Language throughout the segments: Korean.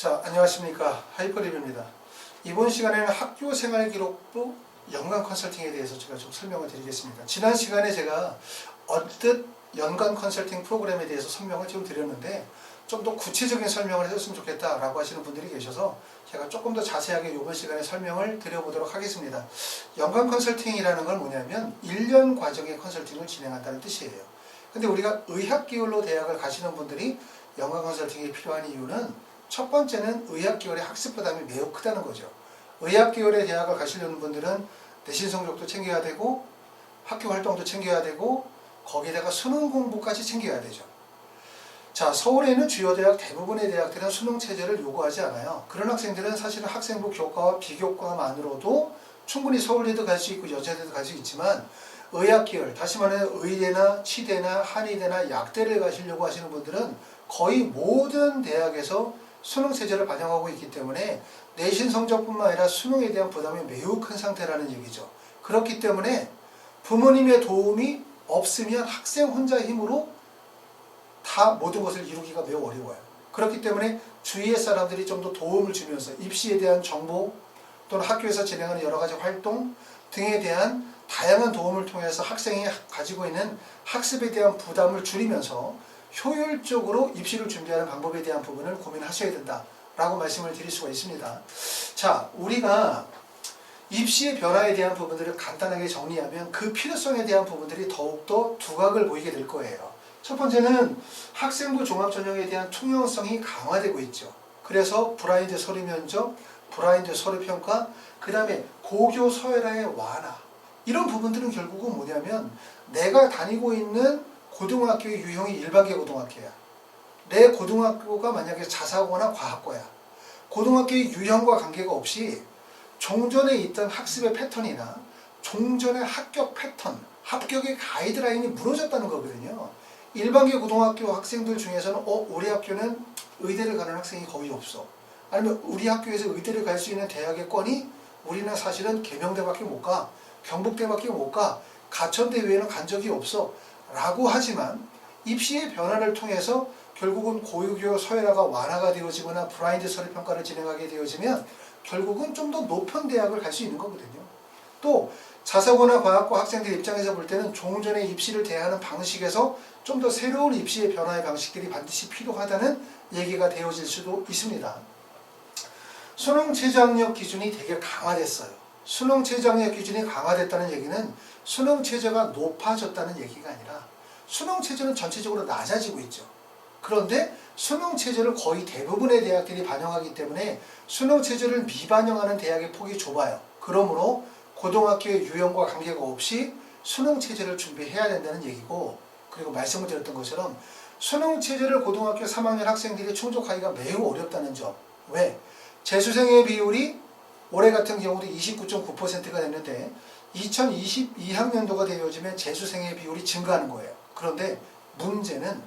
자, 안녕하십니까. 하이퍼립입니다. 이번 시간에는 학교생활기록부 연간 컨설팅에 대해서 제가 좀 설명을 드리겠습니다. 지난 시간에 제가 언뜻 연간 컨설팅 프로그램에 대해서 설명을 좀 드렸는데 좀 더 구체적인 설명을 해줬으면 좋겠다라고 하시는 분들이 계셔서 제가 조금 더 자세하게 이번 시간에 설명을 드려보도록 하겠습니다. 연간 컨설팅이라는 건 뭐냐면 1년 과정의 컨설팅을 진행한다는 뜻이에요. 근데 우리가 의학계열로 대학을 가시는 분들이 연간 컨설팅이 필요한 이유는 첫 번째는 의학계열의 학습 부담이 매우 크다는 거죠. 의학계열의 대학을 가시려는 분들은 내신 성적도 챙겨야 되고 학교 활동도 챙겨야 되고 거기에다가 수능 공부까지 챙겨야 되죠. 자, 서울에 있는 주요 대학 대부분의 대학들은 수능 체제를 요구하지 않아요. 그런 학생들은 사실은 학생부 교과와 비교과만으로도 충분히 서울대도 갈 수 있고 여자대도 갈 수 있지만 의학계열, 다시 말하면 의대나 치대나 한의대나 약대를 가시려고 하시는 분들은 거의 모든 대학에서 수능 체제를 반영하고 있기 때문에 내신 성적뿐만 아니라 수능에 대한 부담이 매우 큰 상태라는 얘기죠. 그렇기 때문에 부모님의 도움이 없으면 학생 혼자 힘으로 다 모든 것을 이루기가 매우 어려워요. 그렇기 때문에 주위의 사람들이 좀 더 도움을 주면서 입시에 대한 정보 또는 학교에서 진행하는 여러 가지 활동 등에 대한 다양한 도움을 통해서 학생이 가지고 있는 학습에 대한 부담을 줄이면서 효율적으로 입시를 준비하는 방법에 대한 부분을 고민하셔야 된다라고 말씀을 드릴 수가 있습니다. 자, 우리가 입시의 변화에 대한 부분들을 간단하게 정리하면 그 필요성에 대한 부분들이 더욱더 두각을 보이게 될 거예요. 첫 번째는 학생부 종합전형에 대한 통용성이 강화되고 있죠. 그래서 브라인드 서류 면접, 브라인드 서류 평가, 그 다음에 고교 서열화의 완화, 이런 부분들은 결국은 뭐냐면 내가 다니고 있는 고등학교의 유형이 일반계 고등학교야. 내 고등학교가 만약에 자사고나 과학고야. 고등학교의 유형과 관계가 없이 종전에 있던 학습의 패턴이나 종전의 합격 패턴, 합격의 가이드라인이 무너졌다는 거거든요. 일반계 고등학교 학생들 중에서는 우리 학교는 의대를 가는 학생이 거의 없어. 아니면 우리 학교에서 의대를 갈 수 있는 대학의 건이 우리는 사실은 계명대밖에 못 가. 경북대밖에 못 가. 가천대 외에는 간 적이 없어. 라고 하지만 입시의 변화를 통해서 결국은 고교 서열화가 완화가 되어지거나 브라인드 서류 평가를 진행하게 되어지면 결국은 좀 더 높은 대학을 갈 수 있는 거거든요. 또 자사고나 과학고 학생들 입장에서 볼 때는 종전의 입시를 대하는 방식에서 좀 더 새로운 입시의 변화의 방식들이 반드시 필요하다는 얘기가 되어질 수도 있습니다. 수능 최저학력 기준이 되게 강화됐어요. 수능 최저학력 기준이 강화됐다는 얘기는 수능 최저가 높아졌다는 얘기가 아니라 수능 최저는 전체적으로 낮아지고 있죠. 그런데 수능 최저를 거의 대부분의 대학들이 반영하기 때문에 수능 최저를 미반영하는 대학의 폭이 좁아요. 그러므로 고등학교의 유형과 관계가 없이 수능 체제를 준비해야 된다는 얘기고, 그리고 말씀을 드렸던 것처럼 수능 체제를 고등학교 3학년 학생들이 충족하기가 매우 어렵다는 점. 왜? 재수생의 비율이 올해 같은 경우도 29.9%가 됐는데 2022학년도가 되어지면 재수생의 비율이 증가하는 거예요. 그런데 문제는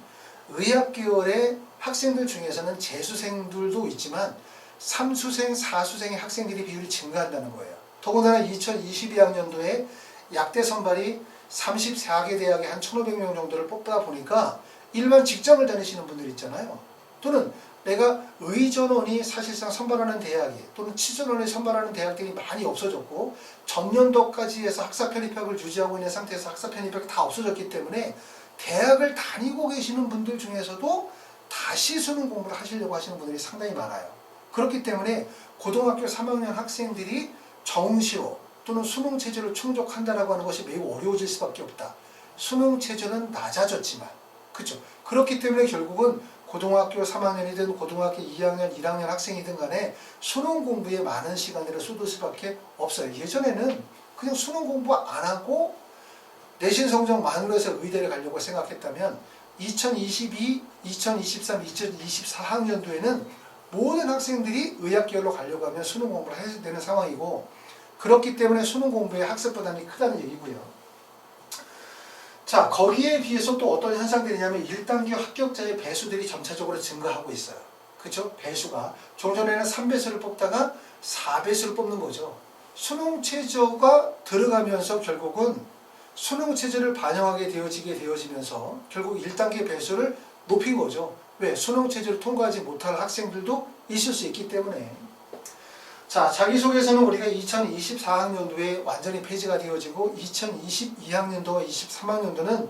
의학계열의 학생들 중에서는 재수생들도 있지만 3수생, 4수생의 학생들이 비율이 증가한다는 거예요. 더군다나 2022학년도에 약대 선발이 34개 대학에 한 1,500명 정도를 뽑다 보니까 일반 직장을 다니시는 분들 있잖아요. 또는 내가 의전원이 사실상 선발하는 대학이 또는 치전원이 선발하는 대학들이 많이 없어졌고 전년도까지 해서 학사 편입학을 유지하고 있는 상태에서 학사 편입학이 다 없어졌기 때문에 대학을 다니고 계시는 분들 중에서도 다시 수능 공부를 하시려고 하시는 분들이 상당히 많아요. 그렇기 때문에 고등학교 3학년 학생들이 정시로 또는 수능 체제를 충족한다라고 하는 것이 매우 어려워질 수밖에 없다. 수능 체제는 낮아졌지만, 그렇죠. 그렇기 때문에 결국은 고등학교 3학년이든 고등학교 2학년, 1학년 학생이든 간에 수능 공부에 많은 시간을 쏟을 수밖에 없어요. 예전에는 그냥 수능 공부 안 하고 내신 성적만으로 해서 의대를 가려고 생각했다면 2022, 2023, 2024학년도에는 모든 학생들이 의학계열로 가려고 하면 수능 공부를 해야 되는 상황이고, 그렇기 때문에 수능 공부에 학습 부담이 크다는 얘기고요. 자, 거기에 비해서 또 어떤 현상들이냐면 1단계 합격자의 배수들이 점차적으로 증가하고 있어요. 그렇죠? 배수가 종전에는 3배수를 뽑다가 4배수를 뽑는 거죠. 수능 최저가 들어가면서 결국은 수능 체제를 반영하게 되어지면서 결국 1단계 배수를 높인 거죠. 왜? 수능 체제를 통과하지 못할 학생들도 있을 수 있기 때문에. 자, 자기소개서는 우리가 2024학년도에 완전히 폐지가 되어지고 2022학년도와 23학년도는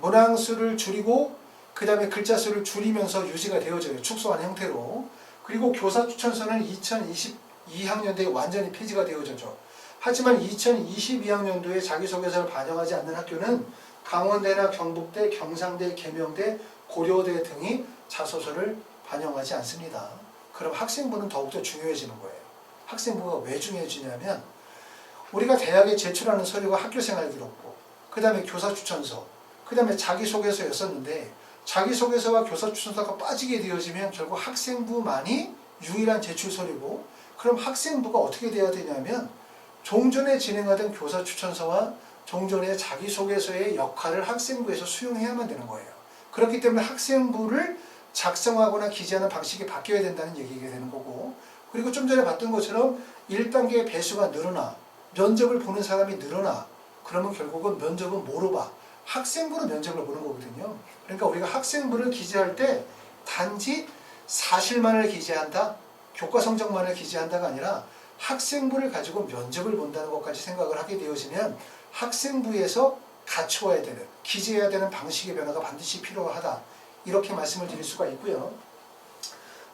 문항수를 줄이고 그 다음에 글자 수를 줄이면서 유지가 되어져요. 축소한 형태로. 그리고 교사 추천서는 2022학년도에 완전히 폐지가 되어졌죠. 하지만 2022학년도에 자기소개서를 반영하지 않는 학교는 강원대나 경북대, 경상대, 계명대, 고려대 등이 자소서를 반영하지 않습니다. 그럼 학생부는 더욱더 중요해지는 거예요. 학생부가 왜 중요해지냐면 우리가 대학에 제출하는 서류가 학교생활기록부, 그 다음에 교사추천서, 그 다음에 자기소개서였었는데 자기소개서와 교사추천서가 빠지게 되어지면 결국 학생부만이 유일한 제출 서류고, 그럼 학생부가 어떻게 돼야 되냐면 종전에 진행하던 교사추천서와 종전의 자기소개서의 역할을 학생부에서 수용해야만 되는 거예요. 그렇기 때문에 학생부를 작성하거나 기재하는 방식이 바뀌어야 된다는 얘기가 되는 거고, 그리고 좀 전에 봤던 것처럼 1단계 배수가 늘어나 면접을 보는 사람이 늘어나 그러면 결국은 면접은 뭐로 봐? 학생부로 면접을 보는 거거든요. 그러니까 우리가 학생부를 기재할 때 단지 사실만을 기재한다, 교과 성적만을 기재한다가 아니라 학생부를 가지고 면접을 본다는 것까지 생각을 하게 되어지면 학생부에서 갖추어야 되는, 기재해야 되는 방식의 변화가 반드시 필요하다, 이렇게 말씀을 드릴 수가 있고요.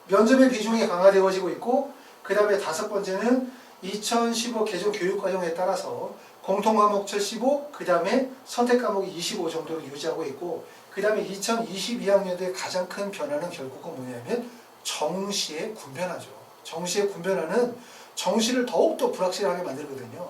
면접의 비중이 강화되어지고 있고, 그 다음에 다섯 번째는 2015 개정 교육과정에 따라서 공통과목 75, 그 다음에 선택과목이 25 정도로 유지하고 있고, 그 다음에 2022학년도의 가장 큰 변화는 결국은 뭐냐면 정시의 군변화죠. 정시의 군변화는 정시를 더욱더 불확실하게 만들거든요.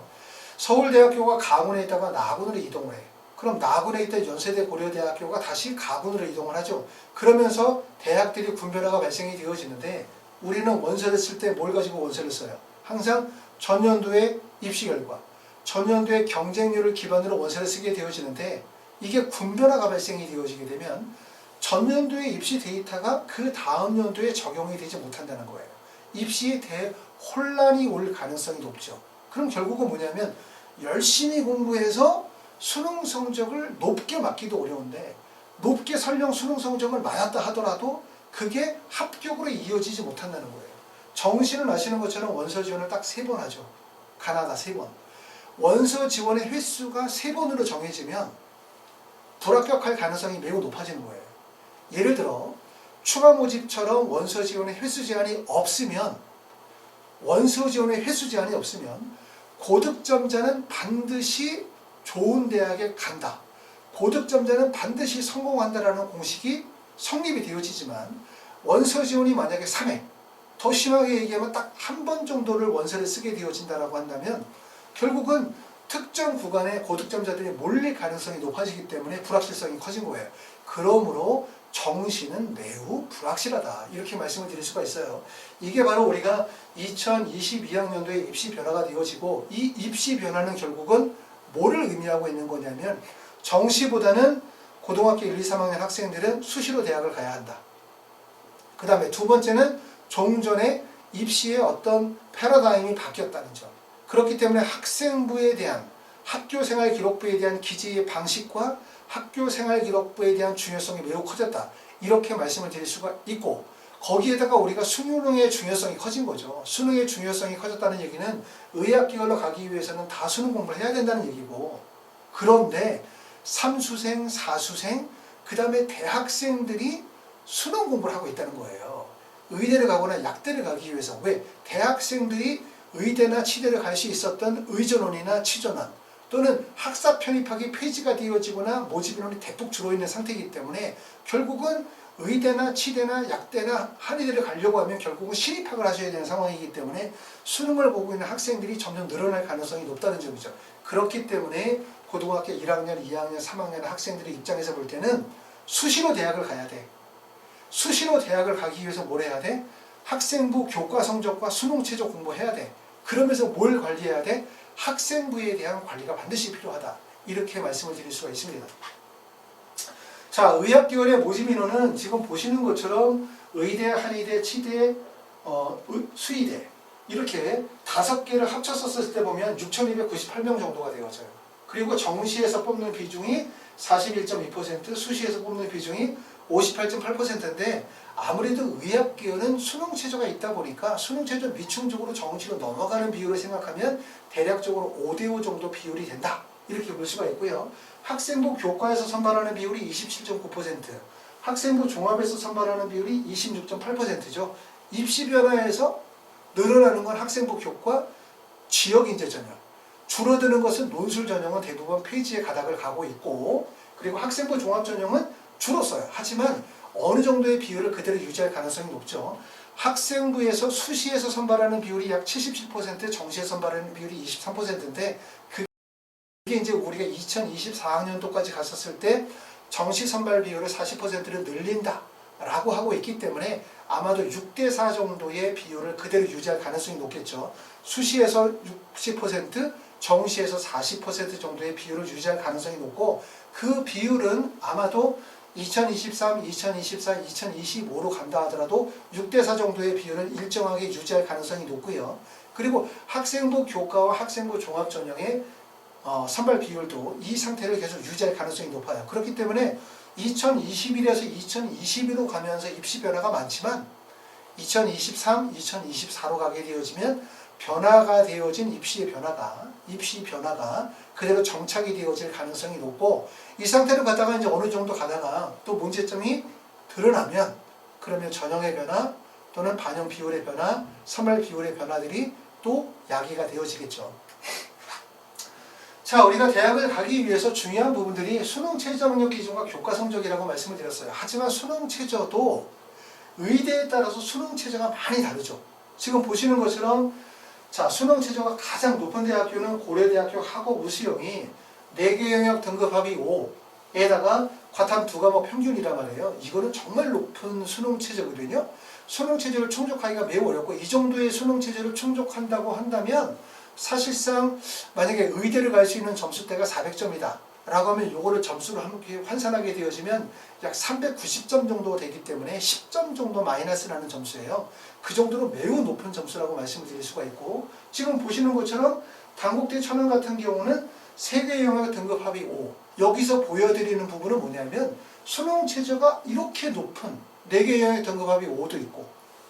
서울대학교가 가군에 있다가 나군으로 이동을 해. 그럼 나군에 있던 연세대 고려대학교가 다시 가군으로 이동을 하죠. 그러면서 대학들이 군변화가 발생이 되어지는데 우리는 원서를 쓸 때 뭘 가지고 원서를 써요? 항상 전년도의 입시 결과, 전년도의 경쟁률을 기반으로 원서를 쓰게 되어지는데 이게 군변화가 발생이 되어지게 되면 전년도의 입시 데이터가 그 다음 연도에 적용이 되지 못한다는 거예요. 입시에 대혼란이 올 가능성이 높죠. 그럼 결국은 뭐냐면 열심히 공부해서 수능 성적을 높게 맞기도 어려운데 높게 설령 수능 성적을 맞았다 하더라도 그게 합격으로 이어지지 못한다는 거예요. 정시는 아시는 것처럼 원서 지원을 딱 3번 하죠. 가나다 3번. 원서 지원의 횟수가 3번으로 정해지면 불합격할 가능성이 매우 높아지는 거예요. 예를 들어 추가 모집처럼 원서 지원의 횟수 제한이 없으면, 원서 지원의 횟수 제한이 없으면 고득점자는 반드시 좋은 대학에 간다, 고득점자는 반드시 성공한다라는 공식이 성립이 되어지지만 원서 지원이 만약에 3회, 더 심하게 얘기하면 딱 한 번 정도를 원서를 쓰게 되어진다라고 한다면 결국은 특정 구간에 고득점자들이 몰릴 가능성이 높아지기 때문에 불확실성이 커진 거예요. 그러므로 정시는 매우 불확실하다, 이렇게 말씀을 드릴 수가 있어요. 이게 바로 우리가 2022학년도에 입시 변화가 되어지고, 이 입시 변화는 결국은 뭐를 의미하고 있는 거냐면 정시보다는 고등학교 1, 2, 3학년 학생들은 수시로 대학을 가야 한다. 그 다음에 두 번째는 종전에 입시의 어떤 패러다임이 바뀌었다는 점. 그렇기 때문에 학생부에 대한, 학교생활기록부에 대한 기재의 방식과 학교생활기록부에 대한 중요성이 매우 커졌다, 이렇게 말씀을 드릴 수가 있고, 거기에다가 우리가 수능의 중요성이 커진 거죠. 수능의 중요성이 커졌다는 얘기는 의학기관으로 가기 위해서는 다 수능 공부를 해야 된다는 얘기고, 그런데 3수생, 4수생, 그 다음에 대학생들이 수능 공부를 하고 있다는 거예요. 의대를 가거나 약대를 가기 위해서. 왜? 대학생들이 의대나 치대를 갈 수 있었던 의전원이나 치전원 또는 학사 편입학이 폐지가 되어지거나 모집 인원이 대폭 줄어있는 상태이기 때문에 결국은 의대나 치대나 약대나 한의대를 가려고 하면 결국은 신입학을 하셔야 되는 상황이기 때문에 수능을 보고 있는 학생들이 점점 늘어날 가능성이 높다는 점이죠. 그렇기 때문에 고등학교 1학년, 2학년, 3학년 학생들의 입장에서 볼 때는 수시로 대학을 가야 돼. 수시로 대학을 가기 위해서 뭘 해야 돼? 학생부 교과 성적과 수능 최저 공부해야 돼. 그러면서 뭘 관리해야 돼? 학생부에 대한 관리가 반드시 필요하다, 이렇게 말씀을 드릴 수가 있습니다. 자, 의학기관의 모집 인원은 지금 보시는 것처럼 의대, 한의대, 치대, 수의대 이렇게 5개를 합쳐서 썼을 때 보면 6,298명 정도가 되어져요. 그리고 정시에서 뽑는 비중이 41.2%, 수시에서 뽑는 비중이 58.8%인데 아무래도 의학 계열은 수능 최저가 있다 보니까 수능 최저 미충족으로 정시로 넘어가는 비율을 생각하면 대략적으로 5대5 정도 비율이 된다. 이렇게 볼 수가 있고요. 학생부 교과에서 선발하는 비율이 27.9%, 학생부 종합에서 선발하는 비율이 26.8%죠. 입시 변화에서 늘어나는 건 학생부 교과, 지역 인재 전형, 줄어드는 것은 논술 전형은 대부분 폐지의 가닥을 가고 있고, 그리고 학생부 종합 전형은 줄었어요. 하지만 어느 정도의 비율을 그대로 유지할 가능성이 높죠. 학생부에서 수시에서 선발하는 비율이 약 77%, 정시에서 선발하는 비율이 23%인데 그게 이제 우리가 2024학년도까지 갔었을 때 정시 선발 비율을 40%를 늘린다라고 하고 있기 때문에 아마도 6대4 정도의 비율을 그대로 유지할 가능성이 높겠죠. 수시에서 60%, 정시에서 40% 정도의 비율을 유지할 가능성이 높고, 그 비율은 아마도 2023, 2024, 2025로 간다 하더라도 6대4 정도의 비율을 일정하게 유지할 가능성이 높고요. 그리고 학생부 교과와 학생부 종합 전형의 선발 비율도 이 상태를 계속 유지할 가능성이 높아요. 그렇기 때문에 2021에서 2022로 가면서 입시 변화가 많지만 2023, 2024로 가게 되어지면 변화가 되어진 입시 변화가 그대로 정착이 되어질 가능성이 높고, 이 상태로 가다가 이제 어느 정도 가다가 또 문제점이 드러나면 그러면 전형의 변화 또는 반영 비율의 변화, 선발 비율의 변화들이 또 야기가 되어지겠죠. 자, 우리가 대학을 가기 위해서 중요한 부분들이 수능 최저 능력 기준과 교과 성적이라고 말씀을 드렸어요. 하지만 수능 최저도 의대에 따라서 수능 최저가 많이 다르죠. 지금 보시는 것처럼 자, 수능 최저가 가장 높은 대학교는 고려대학교 학업 우수형이 4개 영역 등급 합의 5에다가 과탐 2과목 평균이란 말이에요. 이거는 정말 높은 수능 최저거든요. 수능 최저를 충족하기가 매우 어렵고, 이 정도의 수능 최저를 충족한다고 한다면 사실상 만약에 의대를 갈 수 있는 점수대가 400점이다 라고 하면 요거를 점수로 함께 환산하게 되어지면 약 390점 정도 되기 때문에 10점 정도 마이너스 나는 점수예요. 그 정도로 매우 높은 점수라고 말씀을 드릴 수가 있고, 지금 보시는 것처럼 단국대 천안 같은 경우는 3개 영역 등급 합의 5, 여기서 보여드리는 부분은 뭐냐면 수능 최저가 이렇게 높은 4개 영역 등급 합의 5도 있고,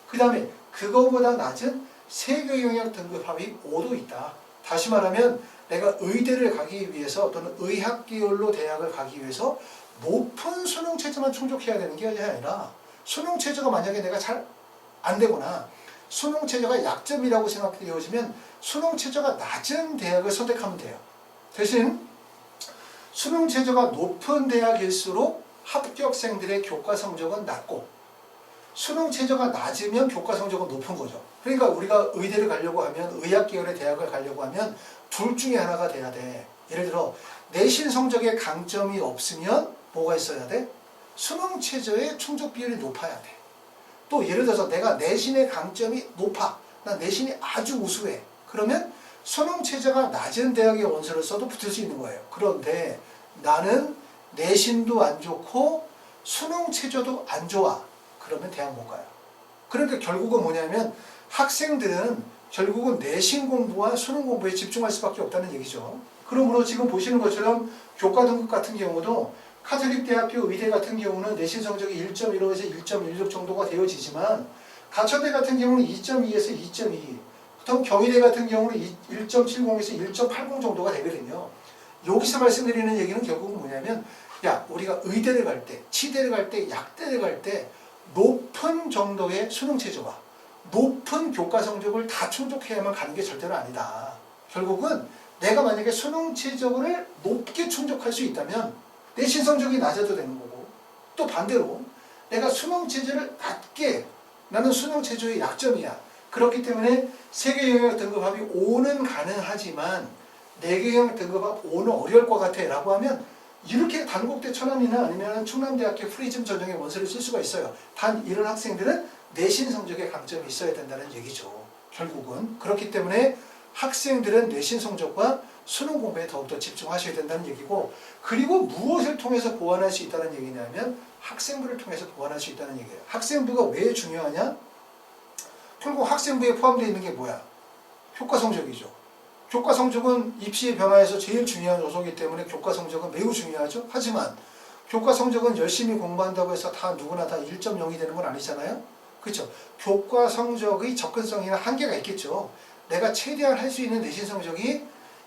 그 다음에 그거보다 낮은 3개 영역 등급 합의 5도 있다. 다시 말하면 내가 의대를 가기 위해서 또는 의학 계열로 대학을 가기 위해서 높은 수능 최저만 충족해야 되는 게 아니라, 수능 최저가 만약에 내가 잘 안 되거나 수능 최저가 약점이라고 생각되어지면 수능 최저가 낮은 대학을 선택하면 돼요. 대신 수능 최저가 높은 대학일수록 합격생들의 교과 성적은 낮고, 수능 최저가 낮으면 교과 성적은 높은 거죠. 그러니까 우리가 의대를 가려고 하면, 의학 계열의 대학을 가려고 하면 둘 중에 하나가 돼야 돼. 예를 들어 내신 성적에 강점이 없으면 뭐가 있어야 돼? 수능 최저의 충족 비율이 높아야 돼. 또 예를 들어서 내가 내신의 강점이 높아, 난 내신이 아주 우수해, 그러면 수능 최저가 낮은 대학의 원서를 써도 붙을 수 있는 거예요. 그런데 나는 내신도 안 좋고 수능 최저도 안 좋아, 그러면 대학 못 가요. 그러니까 결국은 뭐냐면 학생들은 결국은 내신 공부와 수능 공부에 집중할 수밖에 없다는 얘기죠. 그러므로 지금 보시는 것처럼 교과 등급 같은 경우도 카톨릭 대학교 의대 같은 경우는 내신 성적이 1.15에서 1.16 정도가 되어지지만, 가천대 같은 경우는 2.2에서 2.2, 보통 경희대 같은 경우는 1.70에서 1.80 정도가 되거든요. 여기서 말씀드리는 얘기는 결국은 뭐냐면, 야, 우리가 의대를 갈 때, 치대를 갈 때, 약대를 갈 때 높은 정도의 수능 최저와 높은 교과 성적을 다 충족해야만 가는 게 절대로 아니다. 결국은 내가 만약에 수능 최저를 높게 충족할 수 있다면 내신 성적이 낮아도 되는 거고, 또 반대로 내가 수능 최저를 낮게, 나는 수능 최저의 약점이야, 그렇기 때문에 3개 영역 등급 합의 5는 가능하지만 4개 영역 등급 합 5는 어려울 것 같아 라고 하면, 이렇게 단국대 천안이나 아니면 충남대학교 프리즘 전형의 원서를 쓸 수가 있어요. 단 이런 학생들은 내신 성적에 강점이 있어야 된다는 얘기죠. 결국은 그렇기 때문에 학생들은 내신 성적과 수능 공부에 더욱더 집중하셔야 된다는 얘기고, 그리고 무엇을 통해서 보완할 수 있다는 얘기냐면 학생부를 통해서 보완할 수 있다는 얘기예요. 학생부가 왜 중요하냐? 결국 학생부에 포함되어 있는 게 뭐야? 교과 성적이죠. 교과 성적은 입시의 변화에서 제일 중요한 요소이기 때문에 교과 성적은 매우 중요하죠. 하지만 교과 성적은 열심히 공부한다고 해서 다 누구나 다 1.0이 되는 건 아니잖아요. 그렇죠? 교과 성적의 접근성이나 한계가 있겠죠. 내가 최대한 할 수 있는 내신 성적이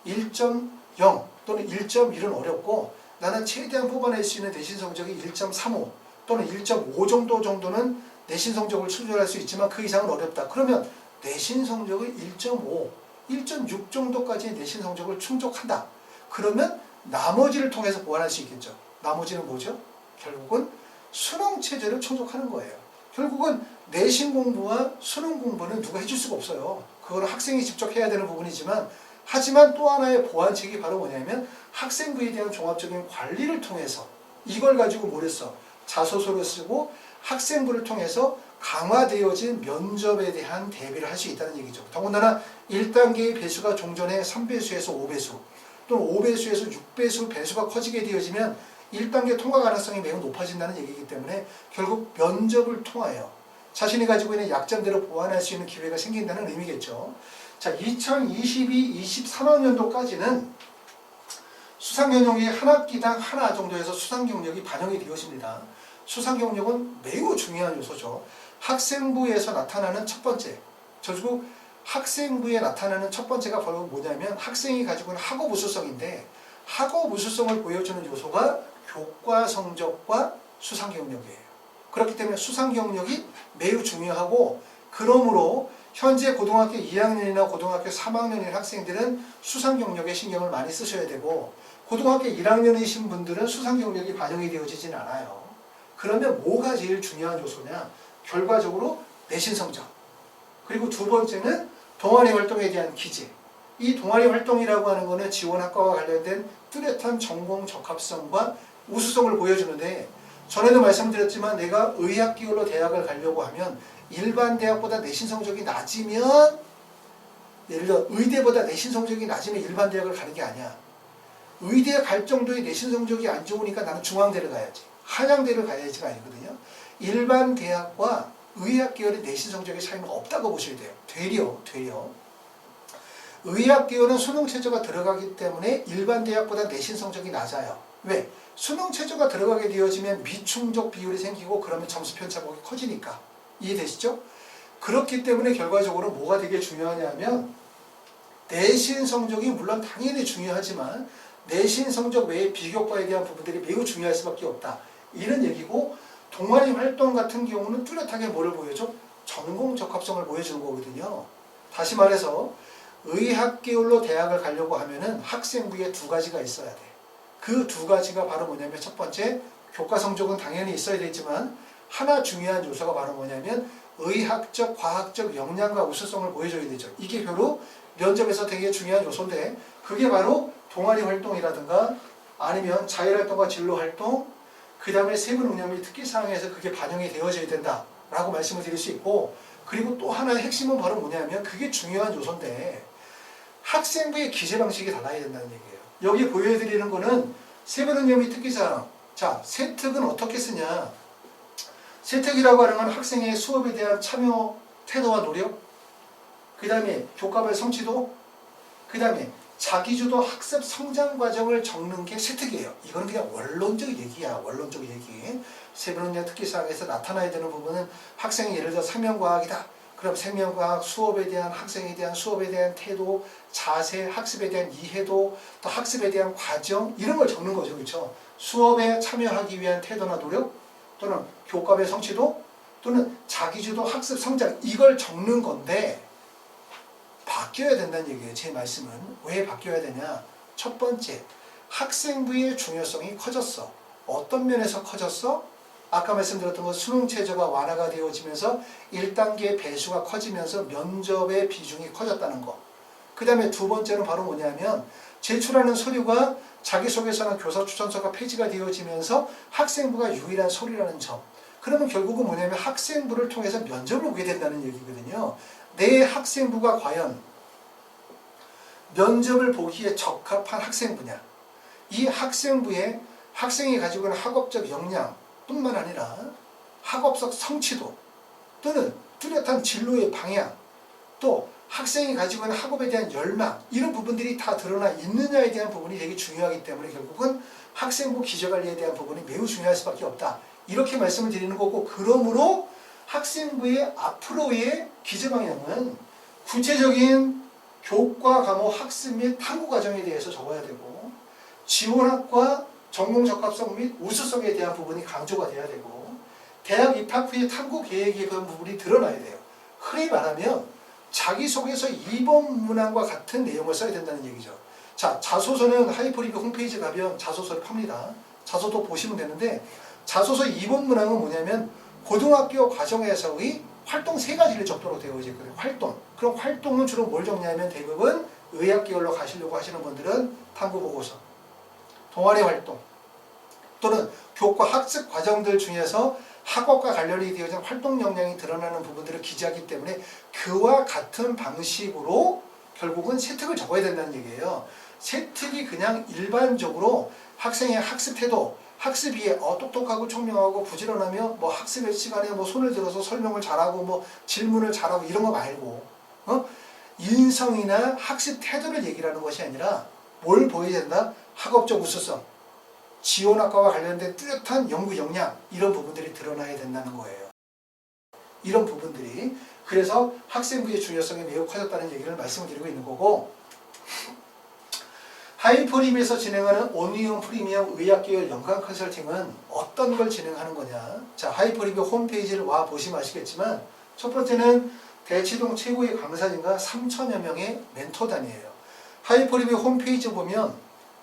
1.0 또는 1.1은 어렵고 나는 최대한 뽑아낼 수 있는 내신 성적이 1.35 또는 1.5 정도는 내신 성적을 충족할 수 있지만 그 이상은 어렵다. 그러면 내신 성적의 1.5, 1.6 정도까지 내신 성적을 충족한다. 그러면 나머지를 통해서 보완할 수 있겠죠. 나머지는 뭐죠? 결국은 수능 체제를 충족하는 거예요. 결국은 내신 공부와 수능 공부는 누가 해줄 수가 없어요. 그거는 학생이 직접 해야 되는 부분이지만 하지만 또 하나의 보완책이 바로 뭐냐면 학생부에 대한 종합적인 관리를 통해서 이걸 가지고 뭘 했어? 자소서를 쓰고 학생부를 통해서 강화되어진 면접에 대한 대비를 할 수 있다는 얘기죠. 더군다나 1단계의 배수가 종전에 3배수에서 5배수 또는 5배수에서 6배수 배수가 커지게 되어지면 1단계 통과 가능성이 매우 높아진다는 얘기이기 때문에 결국 면접을 통하여 자신이 가지고 있는 약점들을 보완할 수 있는 기회가 생긴다는 의미겠죠. 자, 2022-23학년도까지는 수상경력이 한 학기당 하나 정도에서 수상경력이 반영이 되어집니다. 수상경력은 매우 중요한 요소죠. 학생부에서 나타나는 첫 번째, 결국 학생부에 나타나는 첫 번째가 바로 뭐냐면 학생이 가지고 있는 학업 우수성인데 학업 우수성을 보여주는 요소가 교과 성적과 수상 경력이에요. 그렇기 때문에 수상 경력이 매우 중요하고 그러므로 현재 고등학교 2학년이나 고등학교 3학년인 학생들은 수상 경력에 신경을 많이 쓰셔야 되고 고등학교 1학년이신 분들은 수상 경력이 반영이 되어지진 않아요. 그러면 뭐가 제일 중요한 요소냐? 결과적으로 내신 성적. 그리고 두 번째는 동아리 활동에 대한 기재. 이 동아리 활동이라고 하는 것은 지원학과와 관련된 뚜렷한 전공 적합성과 우수성을 보여주는데 전에도 말씀드렸지만 내가 의학기울로 대학을 가려고 하면 일반 대학보다 내신 성적이 낮으면 예를 들어 의대보다 내신 성적이 낮으면 일반 대학을 가는 게 아니야. 의대에 갈 정도의 내신 성적이 안 좋으니까 나는 중앙대를 가야지. 한양대를 가야지가 아니거든요. 일반 대학과 의학 계열의 내신 성적의 차이는 없다고 보셔야 돼요. 되려. 의학 계열은 수능 최저가 들어가기 때문에 일반 대학보다 내신 성적이 낮아요. 왜? 수능 최저가 들어가게 되어지면 미충족 비율이 생기고 그러면 점수 편차폭이 커지니까. 이해되시죠? 그렇기 때문에 결과적으로 뭐가 되게 중요하냐면 내신 성적이 물론 당연히 중요하지만 내신 성적 외에 비교과에 대한 부분들이 매우 중요할 수밖에 없다. 이런 얘기고 동아리 활동 같은 경우는 뚜렷하게 뭐를 보여줘? 전공 적합성을 보여주는 거거든요. 다시 말해서 의학 계열로 대학을 가려고 하면은 학생부에 두 가지가 있어야 돼. 그 두 가지가 바로 뭐냐면 첫 번째 교과 성적은 당연히 있어야 되지만 하나 중요한 요소가 바로 뭐냐면 의학적, 과학적 역량과 우수성을 보여줘야 되죠. 이게 바로 면접에서 되게 중요한 요소인데 그게 바로 동아리 활동이라든가 아니면 자율활동과 진로활동 그 다음에 세부 능력 및 특기사항에서 그게 반영이 되어져야 된다라고 말씀을 드릴 수 있고 그리고 또 하나의 핵심은 바로 뭐냐면 그게 중요한 요소인데 학생부의 기재 방식이 달라야 된다는 얘기예요. 여기 보여드리는 거는 세부 능력 및 특기사항. 자, 세특은 어떻게 쓰냐? 세특이라고 하는 건 학생의 수업에 대한 참여 태도와 노력 그 다음에 교과별 성취도 그 다음에 자기주도 학습 성장 과정을 적는 게 세특이에요. 이건 그냥 원론적 얘기야. 원론적 얘기. 세부능력 특기사항에서 나타나야 되는 부분은 학생이 예를 들어 생명과학이다. 그럼 생명과학 수업에 대한 학생에 대한 수업에 대한 태도, 자세, 학습에 대한 이해도, 또 학습에 대한 과정 이런 걸 적는 거죠. 그렇죠? 수업에 참여하기 위한 태도나 노력 또는 교과별 성취도 또는 자기주도 학습 성장 이걸 적는 건데 바뀌어야 된다는 얘기예요. 제 말씀은. 왜 바뀌어야 되냐? 첫 번째, 학생부의 중요성이 커졌어. 어떤 면에서 커졌어? 아까 말씀드렸던 것 수능 최저가 완화가 되어지면서 1단계 배수가 커지면서 면접의 비중이 커졌다는 거. 그 다음에 두 번째는 바로 뭐냐면 제출하는 서류가 자기소개서나 교사 추천서가 폐지가 되어지면서 학생부가 유일한 서류라는 점. 그러면 결국은 뭐냐면 학생부를 통해서 면접을 오게 된다는 얘기거든요. 내 학생부가 과연 면접을 보기에 적합한 학생부냐. 이 학생부에 학생이 가지고 있는 학업적 역량 뿐만 아니라 학업적 성취도 또는 뚜렷한 진로의 방향 또 학생이 가지고 있는 학업에 대한 열망 이런 부분들이 다 드러나 있느냐에 대한 부분이 되게 중요하기 때문에 결국은 학생부 기저관리에 대한 부분이 매우 중요할 수밖에 없다. 이렇게 말씀을 드리는 거고 그러므로 학생부의 앞으로의 기재 방향은 구체적인 교과 과목 학습 및 탐구 과정에 대해서 적어야 되고 지원학과 전공 적합성 및 우수성에 대한 부분이 강조가 돼야 되고 대학 입학 후의 탐구 계획에 그런 부분이 드러나야 돼요. 흔히 말하면 자기소개서 2번 문항과 같은 내용을 써야 된다는 얘기죠. 자, 자소서는 하이퍼리뷰 홈페이지 가면 자소서를 팝니다. 자소서 보시면 되는데 자소서 2번 문항은 뭐냐면 고등학교 과정에서의 활동 3가지를 적도록 되어 있거든요. 활동. 그럼 활동은 주로 뭘 적냐면 대부분 의학계열로 가시려고 하시는 분들은 탐구보고서, 동아리 활동 또는 교과 학습 과정들 중에서 학업과 관련이 되어진 활동 역량이 드러나는 부분들을 기재하기 때문에 그와 같은 방식으로 결국은 세특을 적어야 된다는 얘기예요. 세특이 그냥 일반적으로 학생의 학습 태도, 학습이 똑똑하고 총명하고 부지런하며 뭐 학습의 시간에 뭐 손을 들어서 설명을 잘하고 뭐 질문을 잘하고 이런 거 말고 인성이나 학습 태도를 얘기를 하는 것이 아니라 뭘 보여야 된다? 학업적 우수성, 지원학과와 관련된 뚜렷한 연구 역량 이런 부분들이 드러나야 된다는 거예요. 이런 부분들이 그래서 학생부의 중요성이 매우 커졌다는 얘기를 말씀드리고 있는 거고 하이퍼립에서 진행하는 온리온 프리미엄 의학계열 연간 컨설팅은 어떤 걸 진행하는 거냐. 자, 하이퍼립의 홈페이지를 와 보시면 아시겠지만 첫 번째는 대치동 최고의 강사진과 3천여 명의 멘토단이에요. 하이퍼립의 홈페이지 보면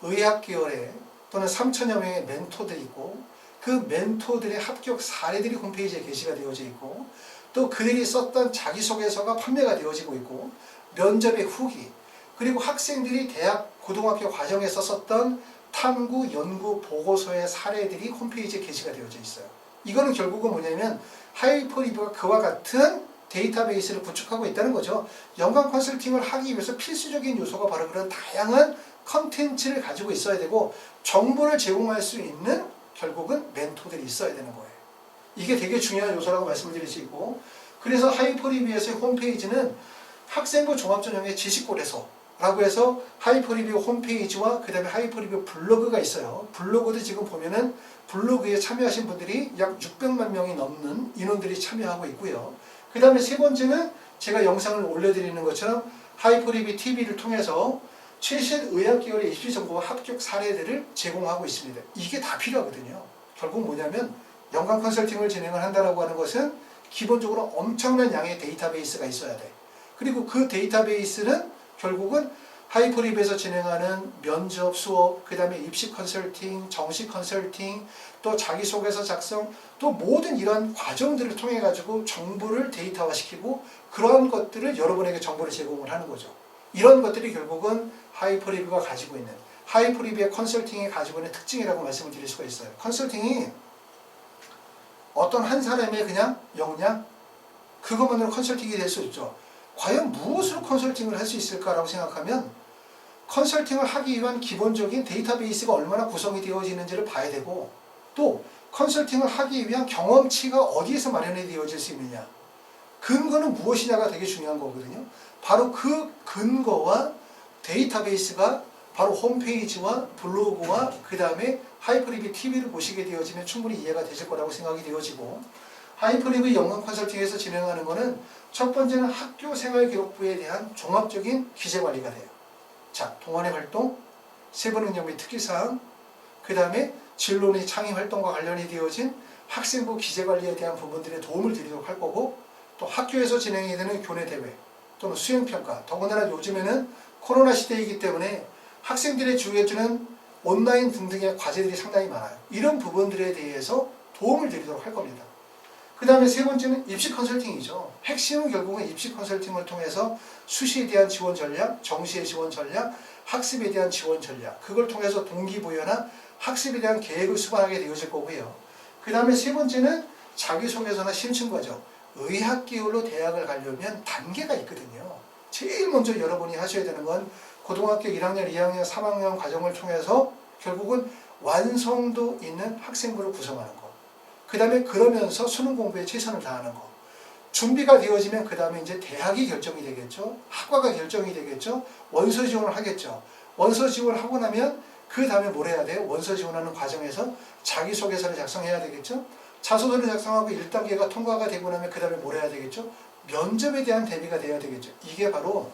의학계열에 또는 3천여 명의 멘토들이 있고 그 멘토들의 합격 사례들이 홈페이지에 게시가 되어져 있고 또 그들이 썼던 자기소개서가 판매가 되어지고 있고 면접의 후기 그리고 학생들이 대학 고등학교 과정에서 썼던 탐구 연구 보고서의 사례들이 홈페이지에 게시가 되어져 있어요. 이거는 결국은 뭐냐면 하이퍼리뷰가 그와 같은 데이터베이스를 구축하고 있다는 거죠. 연관 컨설팅을 하기 위해서 필수적인 요소가 바로 그런 다양한 컨텐츠를 가지고 있어야 되고 정보를 제공할 수 있는 결국은 멘토들이 있어야 되는 거예요. 이게 되게 중요한 요소라고 말씀을 드릴 수 있고 그래서 하이퍼리뷰에서의 홈페이지는 학생부 종합전형의 지식고래소라고 해서 하이퍼리뷰 홈페이지와 그 다음에 하이퍼리뷰 블로그가 있어요. 블로그도 지금 보면은 블로그에 참여하신 분들이 약 600만 명이 넘는 인원들이 참여하고 있고요. 그 다음에 세 번째는 제가 영상을 올려드리는 것처럼 하이퍼리뷰 TV를 통해서 최신 의학계열의 입시 정보와 합격 사례들을 제공하고 있습니다. 이게 다 필요하거든요. 결국 뭐냐면 연관 컨설팅을 진행을 한다고 하는 것은 기본적으로 엄청난 양의 데이터베이스가 있어야 돼. 그리고 그 데이터베이스는 결국은 하이퍼립에서 진행하는 면접, 수업, 그 다음에 입시 컨설팅, 정시 컨설팅, 또 자기소개서 작성, 또 모든 이러한 과정들을 통해 가지고 정보를 데이터화시키고 그러한 것들을 여러분에게 정보를 제공을 하는 거죠. 이런 것들이 결국은 하이퍼리뷰가 가지고 있는 하이퍼리뷰의 컨설팅이 가지고 있는 특징이라고 말씀을 드릴 수가 있어요. 컨설팅이 어떤 한 사람의 그냥 역량 그것만으로 컨설팅이 될 수 있죠. 과연 무엇으로 컨설팅을 할 수 있을까라고 생각하면 컨설팅을 하기 위한 기본적인 데이터베이스가 얼마나 구성이 되어지는지를 봐야 되고 또 컨설팅을 하기 위한 경험치가 어디에서 마련이 되어질 수 있느냐 근거는 무엇이냐가 되게 중요한 거거든요. 바로 그 근거와 데이터베이스가 바로 홈페이지와 블로그와 그 다음에 하이퍼리뷰 TV를 보시게 되어지면 충분히 이해가 되실 거라고 생각이 되어지고 하이퍼리뷰 연관 컨설팅에서 진행하는 것은 첫 번째는 학교 생활 기록부에 대한 종합적인 기재 관리가 돼요. 자, 동아리 활동, 세부 능력 및 특기사항, 그 다음에 진로의 창의 활동과 관련이 되어진 학생부 기재 관리에 대한 부분들에 도움을 드리도록 할 거고 또 학교에서 진행이 되는 교내 대회 또는 수행평가 더군다나 요즘에는 코로나 시대이기 때문에 학생들의 주의해주는 온라인 등등의 과제들이 상당히 많아요. 이런 부분들에 대해서 도움을 드리도록 할 겁니다. 그 다음에 세 번째는 입시 컨설팅이죠. 핵심은 결국은 입시 컨설팅을 통해서 수시에 대한 지원 전략, 정시의 지원 전략, 학습에 대한 지원 전략 그걸 통해서 동기부여나 학습에 대한 계획을 수반하게 되어질 거고요. 그 다음에 세 번째는 자기소개서나 심층과정 의학계열로 대학을 가려면 단계가 있거든요. 제일 먼저 여러분이 하셔야 되는 건 고등학교 1학년, 2학년, 3학년 과정을 통해서 결국은 완성도 있는 학생부를 구성하는 거. 그 다음에 그러면서 수능 공부에 최선을 다하는 거. 준비가 되어지면 그 다음에 이제 대학이 결정이 되겠죠. 학과가 결정이 되겠죠. 원서 지원을 하겠죠. 원서 지원을 하고 나면 그 다음에 뭘 해야 돼요? 원서 지원하는 과정에서 자기소개서를 작성해야 되겠죠. 자소서를 작성하고 1단계가 통과가 되고 나면 그 다음에 뭘 해야 되겠죠? 면접에 대한 대비가 돼야 되겠죠. 이게 바로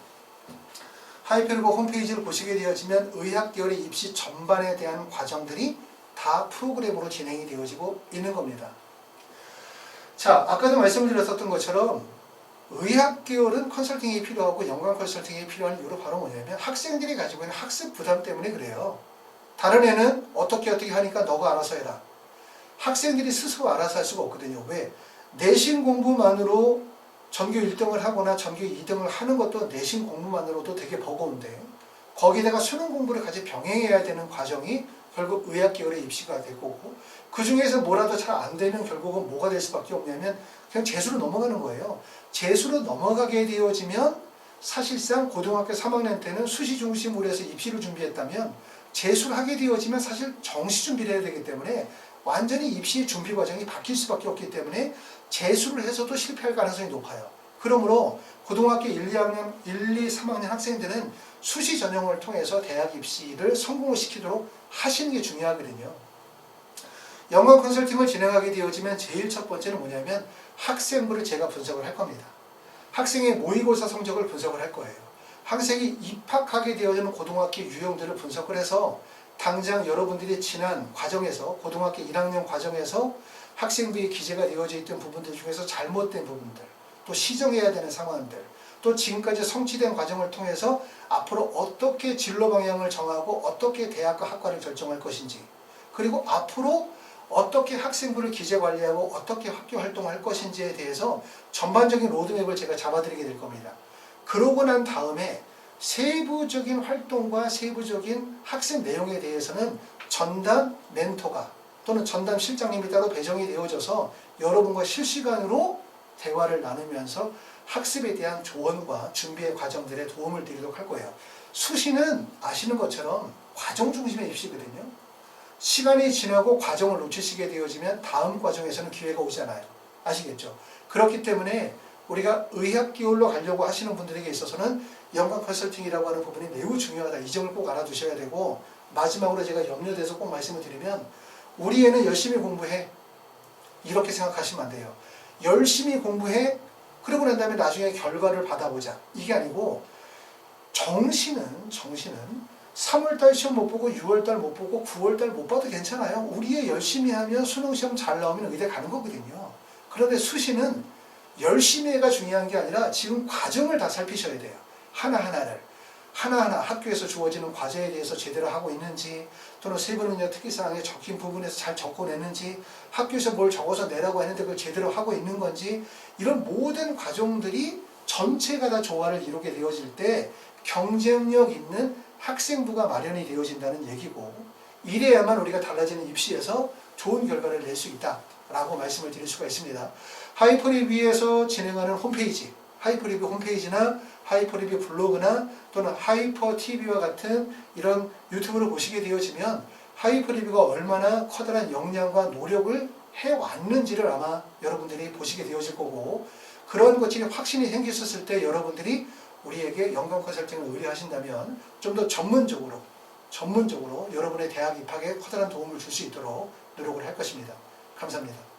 하이퍼리버 홈페이지를 보시게 되어지면 의학계열의 입시 전반에 대한 과정들이 다 프로그램으로 진행이 되어지고 있는 겁니다. 자, 아까도 말씀드렸었던 것처럼 의학계열은 컨설팅이 필요하고 연관 컨설팅이 필요한 이유로 바로 뭐냐면 학생들이 가지고 있는 학습 부담 때문에 그래요. 다른 애는 어떻게 하니까 너가 알아서 해라. 학생들이 스스로 알아서 할 수가 없거든요. 왜? 내신 공부만으로 전교 1등을 하거나 전교 2등을 하는 것도 내신 공부만으로도 되게 버거운데 거기다가 수능 공부를 같이 병행해야 되는 과정이 결국 의학계열의 입시가 되고 그 중에서 뭐라도 잘 안 되면 결국은 뭐가 될 수밖에 없냐면 그냥 재수로 넘어가는 거예요. 재수로 넘어가게 되어지면 사실상 고등학교 3학년 때는 수시 중심으로 해서 입시를 준비했다면 재수를 하게 되어지면 사실 정시 준비를 해야 되기 때문에 완전히 입시 준비 과정이 바뀔 수밖에 없기 때문에 재수를 해서도 실패할 가능성이 높아요. 그러므로 고등학교 1, 2학년, 1, 2, 3학년 학생들은 수시 전형을 통해서 대학 입시를 성공을 시키도록 하시는 게 중요하거든요. 연관 컨설팅을 진행하게 되어지면 제일 첫 번째는 뭐냐면 학생부를 제가 분석을 할 겁니다. 학생의 모의고사 성적을 분석을 할 거예요. 학생이 입학하게 되어지는 고등학교 유형들을 분석을 해서 당장 여러분들이 지난 과정에서 고등학교 1학년 과정에서 학생부에 기재가 되어져 있던 부분들 중에서 잘못된 부분들, 또 시정해야 되는 상황들, 또 지금까지 성취된 과정을 통해서 앞으로 어떻게 진로 방향을 정하고 어떻게 대학과 학과를 결정할 것인지, 그리고 앞으로 어떻게 학생부를 기재 관리하고 어떻게 학교 활동할 것인지에 대해서 전반적인 로드맵을 제가 잡아드리게 될 겁니다. 그러고 난 다음에 세부적인 활동과 세부적인 학생 내용에 대해서는 전담 멘토가 또는 전담 실장님이 따로 배정이 되어져서 여러분과 실시간으로 대화를 나누면서 학습에 대한 조언과 준비의 과정들에 도움을 드리도록 할 거예요. 수시는 아시는 것처럼 과정 중심의 입시거든요. 시간이 지나고 과정을 놓치시게 되어지면 다음 과정에서는 기회가 오잖아요. 아시겠죠? 그렇기 때문에 우리가 의학계열로 가려고 하시는 분들에게 있어서는 연관 컨설팅이라고 하는 부분이 매우 중요하다. 이 점을 꼭 알아두셔야 되고, 마지막으로 제가 염려돼서 꼭 말씀을 드리면 우리 애는 열심히 공부해. 이렇게 생각하시면 안 돼요. 열심히 공부해. 그러고 난 다음에 나중에 결과를 받아보자. 이게 아니고 정시는 3월달 시험 못 보고 6월달 못 보고 9월달 못 봐도 괜찮아요. 우리 애 열심히 하면 수능 시험 잘 나오면 의대 가는 거거든요. 그런데 수시는 열심히 해가 중요한 게 아니라 지금 과정을 다 살피셔야 돼요. 하나하나 학교에서 주어지는 과제에 대해서 제대로 하고 있는지, 또는 세부능력 특기사항에 적힌 부분에서 잘 적어내는지, 학교에서 뭘 적어서 내라고 했는데 그걸 제대로 하고 있는 건지, 이런 모든 과정들이 전체가 다 조화를 이루게 되어질 때 경쟁력 있는 학생부가 마련이 되어진다는 얘기고, 이래야만 우리가 달라지는 입시에서 좋은 결과를 낼 수 있다라고 말씀을 드릴 수가 있습니다. 하이퍼리뷰에서 진행하는 홈페이지, 하이퍼리뷰 홈페이지나 하이퍼리뷰 블로그나 또는 하이퍼TV와 같은 이런 유튜브를 보시게 되어지면 하이퍼리뷰가 얼마나 커다란 역량과 노력을 해왔는지를 아마 여러분들이 보시게 되어질 거고, 그런 것들이 확신이 생겼을 때 여러분들이 우리에게 연관 컨설팅을 의뢰하신다면 좀 더 전문적으로 여러분의 대학 입학에 커다란 도움을 줄 수 있도록 노력을 할 것입니다. 감사합니다.